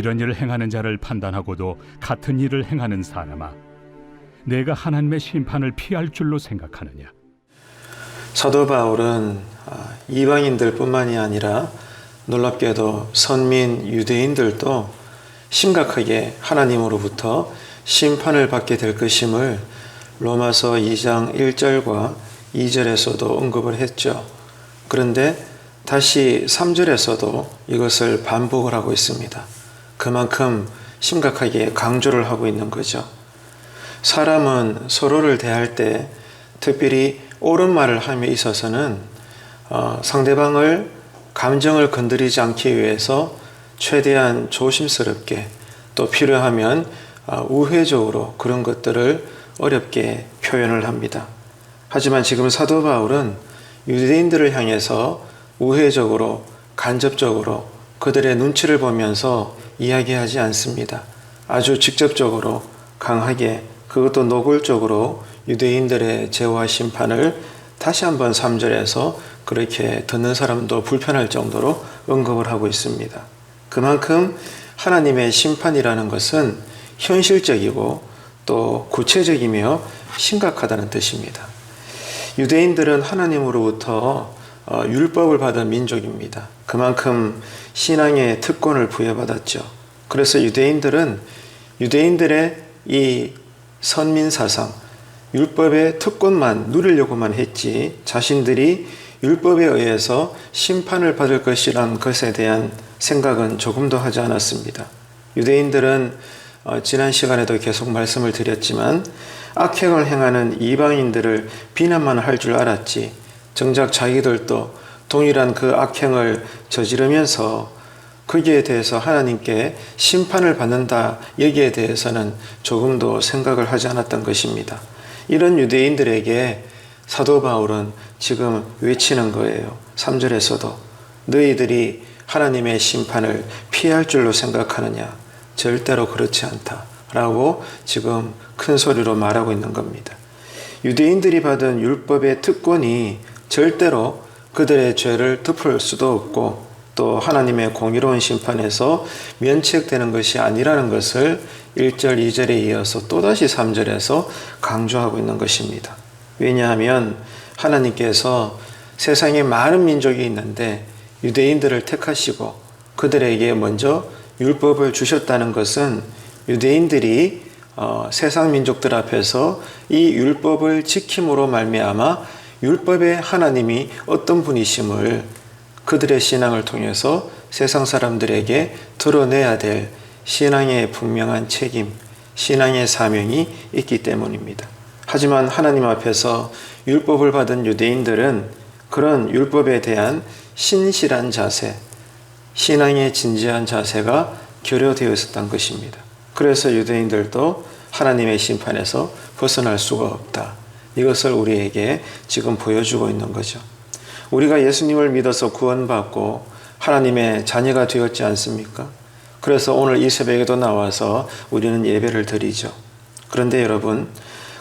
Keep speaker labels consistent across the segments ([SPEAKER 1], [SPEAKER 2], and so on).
[SPEAKER 1] 이런 일을 행하는 자를 판단하고도 같은 일을 행하는 사람아, 내가 하나님의 심판을 피할 줄로 생각하느냐?
[SPEAKER 2] 사도 바울은 이방인들 뿐만이 아니라 놀랍게도 선민 유대인들도 심각하게 하나님으로부터 심판을 받게 될 것임을 로마서 2장 1절과 2절에서도 언급을 했죠. 그런데 다시 3절에서도 이것을 반복을 하고 있습니다. 그만큼 심각하게 강조를 하고 있는 거죠. 사람은 서로를 대할 때 특별히 옳은 말을 함에 있어서는 상대방을 감정을 건드리지 않기 위해서 최대한 조심스럽게 또 필요하면 우회적으로 그런 것들을 어렵게 표현을 합니다. 하지만 지금 사도 바울은 유대인들을 향해서 우회적으로 간접적으로 그들의 눈치를 보면서 이야기하지 않습니다. 아주 직접적으로 강하게 그것도 노골적으로 유대인들의 죄와 심판을 다시 한번 3절에서 그렇게 듣는 사람도 불편할 정도로 언급을 하고 있습니다. 그만큼 하나님의 심판이라는 것은 현실적이고 또 구체적이며 심각하다는 뜻입니다. 유대인들은 하나님으로부터 율법을 받은 민족입니다. 그만큼 신앙의 특권을 부여받았죠. 그래서 유대인들은 유대인들의 이 선민사상, 율법의 특권만 누리려고만 했지 자신들이 율법에 의해서 심판을 받을 것이란 것에 대한 생각은 조금도 하지 않았습니다. 유대인들은 지난 시간에도 계속 말씀을 드렸지만 악행을 행하는 이방인들을 비난만 할 줄 알았지 정작 자기들도 동일한 그 악행을 저지르면서 거기에 대해서 하나님께 심판을 받는다 여기에 대해서는 조금도 생각을 하지 않았던 것입니다. 이런 유대인들에게 사도 바울은 지금 외치는 거예요. 3절에서도 너희들이 하나님의 심판을 피할 줄로 생각하느냐? 절대로 그렇지 않다 라고 지금 큰 소리로 말하고 있는 겁니다. 유대인들이 받은 율법의 특권이 절대로 그들의 죄를 덮을 수도 없고 또 하나님의 공의로운 심판에서 면책되는 것이 아니라는 것을 1절, 2절에 이어서 또다시 3절에서 강조하고 있는 것입니다. 왜냐하면 하나님께서 세상에 많은 민족이 있는데 유대인들을 택하시고 그들에게 먼저 율법을 주셨다는 것은 유대인들이 세상 민족들 앞에서 이 율법을 지킴으로 말미암아 율법의 하나님이 어떤 분이심을 그들의 신앙을 통해서 세상 사람들에게 드러내야 될 신앙의 분명한 책임, 신앙의 사명이 있기 때문입니다. 하지만 하나님 앞에서 율법을 받은 유대인들은 그런 율법에 대한 신실한 자세, 신앙의 진지한 자세가 결여되어 있었던 것입니다. 그래서 유대인들도 하나님의 심판에서 벗어날 수가 없다. 이것을 우리에게 지금 보여주고 있는 거죠. 우리가 예수님을 믿어서 구원받고 하나님의 자녀가 되었지 않습니까? 그래서 오늘 이 새벽에도 나와서 우리는 예배를 드리죠. 그런데 여러분,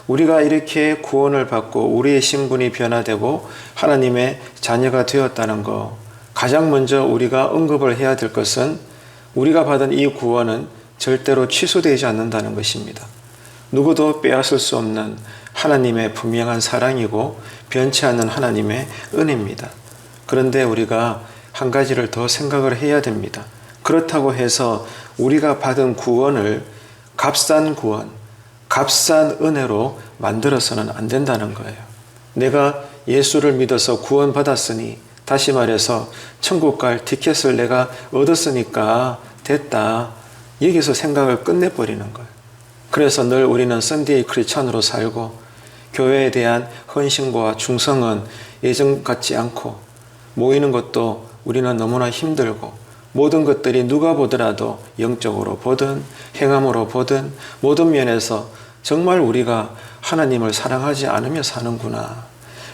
[SPEAKER 2] 우리가 이렇게 구원을 받고 우리의 신분이 변화되고 하나님의 자녀가 되었다는 거, 가장 먼저 우리가 언급을 해야 될 것은 우리가 받은 이 구원은 절대로 취소되지 않는다는 것입니다. 누구도 빼앗을 수 없는 하나님의 분명한 사랑이고 변치 않는 하나님의 은혜입니다. 그런데 우리가 한 가지를 더 생각을 해야 됩니다. 그렇다고 해서 우리가 받은 구원을 값싼 구원, 값싼 은혜로 만들어서는 안 된다는 거예요. 내가 예수를 믿어서 구원받았으니, 다시 말해서 천국 갈 티켓을 내가 얻었으니까 됐다. 여기서 생각을 끝내버리는 거예요. 그래서 늘 우리는 썬데이 크리스찬으로 살고 교회에 대한 헌신과 충성은 예전 같지 않고 모이는 것도 우리는 너무나 힘들고 모든 것들이 누가 보더라도 영적으로 보든 행함으로 보든 모든 면에서 정말 우리가 하나님을 사랑하지 않으며 사는구나.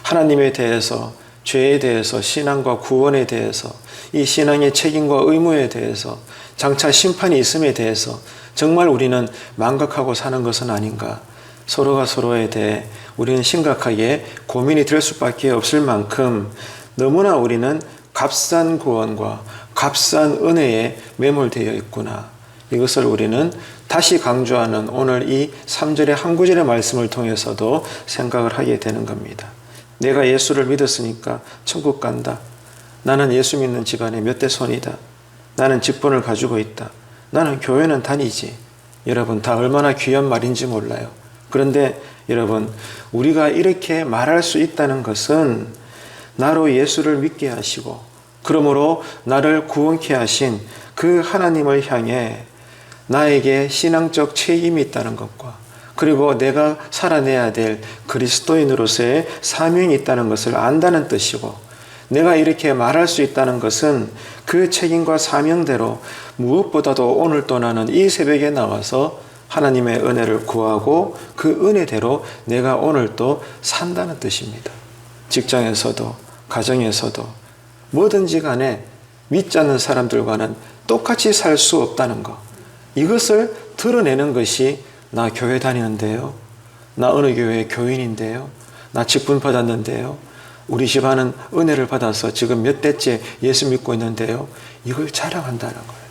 [SPEAKER 2] 하나님에 대해서, 죄에 대해서, 신앙과 구원에 대해서, 이 신앙의 책임과 의무에 대해서, 장차 심판이 있음에 대해서 정말 우리는 망각하고 사는 것은 아닌가. 서로가 서로에 대해 우리는 심각하게 고민이 될 수밖에 없을 만큼 너무나 우리는 값싼 구원과 값싼 은혜에 매몰되어 있구나. 이것을 우리는 다시 강조하는 오늘 이 3절의 한 구절의 말씀을 통해서도 생각을 하게 되는 겁니다. 내가 예수를 믿었으니까 천국 간다. 나는 예수 믿는 집안의 몇 대 손이다. 나는 직분을 가지고 있다. 나는 교회는 다니지. 여러분, 다 얼마나 귀한 말인지 몰라요. 그런데 여러분, 우리가 이렇게 말할 수 있다는 것은 나로 예수를 믿게 하시고 그러므로 나를 구원케 하신 그 하나님을 향해 나에게 신앙적 책임이 있다는 것과 그리고 내가 살아내야 될 그리스도인으로서의 사명이 있다는 것을 안다는 뜻이고, 내가 이렇게 말할 수 있다는 것은 그 책임과 사명대로 무엇보다도 오늘 또 나는 이 새벽에 나와서 하나님의 은혜를 구하고 그 은혜대로 내가 오늘 또 산다는 뜻입니다. 직장에서도 가정에서도 뭐든지 간에 믿지 않는 사람들과는 똑같이 살 수 없다는 것, 이것을 드러내는 것이 나 교회 다니는데요, 나 어느 교회 교인인데요, 나 직분 받았는데요, 우리 집안은 은혜를 받아서 지금 몇 대째 예수 믿고 있는데요, 이걸 자랑한다는 거예요.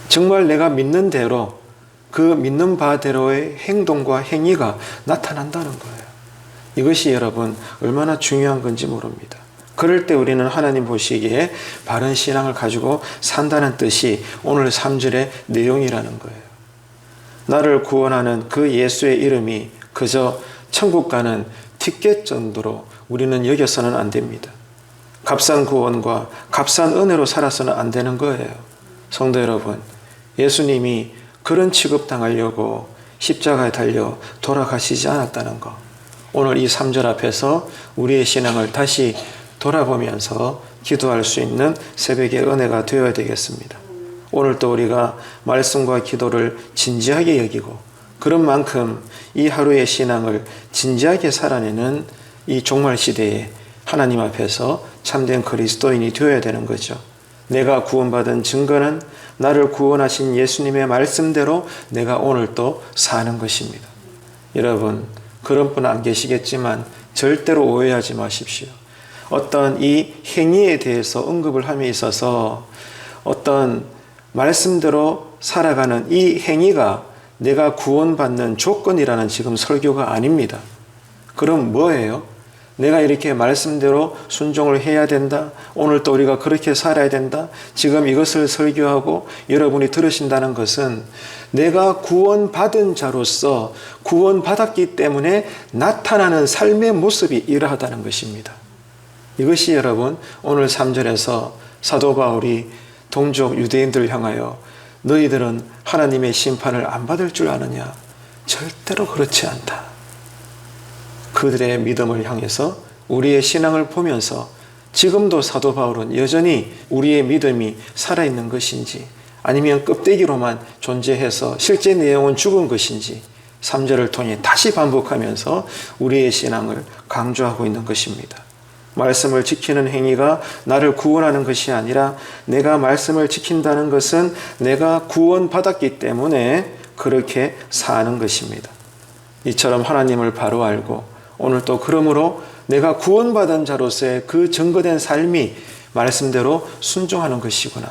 [SPEAKER 2] 정말 내가 믿는 대로 그 믿는 바대로의 행동과 행위가 나타난다는 거예요. 이것이 여러분 얼마나 중요한 건지 모릅니다. 그럴 때 우리는 하나님 보시기에 바른 신앙을 가지고 산다는 뜻이 오늘 3절의 내용이라는 거예요. 나를 구원하는 그 예수의 이름이 그저 천국 가는 티켓 정도로 우리는 여겨서는 안 됩니다. 값싼 구원과 값싼 은혜로 살아서는 안 되는 거예요. 성도 여러분, 예수님이 그런 취급당하려고 십자가에 달려 돌아가시지 않았다는 것, 오늘 이 3절 앞에서 우리의 신앙을 다시 돌아보면서 기도할 수 있는 새벽의 은혜가 되어야 되겠습니다. 오늘 또 우리가 말씀과 기도를 진지하게 여기고 그런 만큼 이 하루의 신앙을 진지하게 살아내는 이 종말 시대에 하나님 앞에서 참된 그리스도인이 되어야 되는 거죠. 내가 구원받은 증거는 나를 구원하신 예수님의 말씀대로 내가 오늘 또 사는 것입니다. 여러분, 그런 분 안 계시겠지만 절대로 오해하지 마십시오. 어떤 이 행위에 대해서 언급을 함에 있어서 어떤 말씀대로 살아가는 이 행위가 내가 구원받는 조건이라는 지금 설교가 아닙니다. 그럼 뭐예요? 내가 이렇게 말씀대로 순종을 해야 된다. 오늘 또 우리가 그렇게 살아야 된다. 지금 이것을 설교하고 여러분이 들으신다는 것은 내가 구원받은 자로서 구원받았기 때문에 나타나는 삶의 모습이 이러하다는 것입니다. 이것이 여러분 오늘 3절에서 사도 바울이 동족 유대인들을 향하여 너희들은 하나님의 심판을 안 받을 줄 아느냐? 절대로 그렇지 않다. 그들의 믿음을 향해서 우리의 신앙을 보면서 지금도 사도 바울은 여전히 우리의 믿음이 살아있는 것인지 아니면 껍데기로만 존재해서 실제 내용은 죽은 것인지 3절을 통해 다시 반복하면서 우리의 신앙을 강조하고 있는 것입니다. 말씀을 지키는 행위가 나를 구원하는 것이 아니라 내가 말씀을 지킨다는 것은 내가 구원받았기 때문에 그렇게 사는 것입니다. 이처럼 하나님을 바로 알고 오늘 또 그러므로 내가 구원받은 자로서의 그 증거된 삶이 말씀대로 순종하는 것이구나.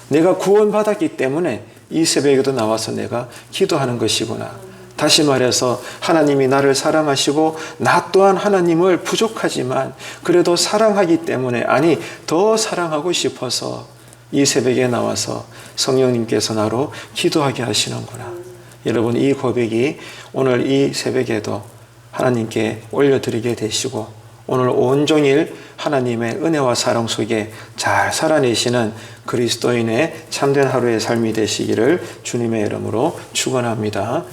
[SPEAKER 2] 내가 구원받았기 때문에 이 새벽에도 나와서 내가 기도하는 것이구나. 다시 말해서 하나님이 나를 사랑하시고 나 또한 하나님을 부족하지만 그래도 사랑하기 때문에 아니 더 사랑하고 싶어서 이 새벽에 나와서 성령님께서 나로 기도하게 하시는구나. 여러분, 이 고백이 오늘 이 새벽에도 하나님께 올려드리게 되시고 오늘 온종일 하나님의 은혜와 사랑 속에 잘 살아내시는 그리스도인의 참된 하루의 삶이 되시기를 주님의 이름으로 축원합니다.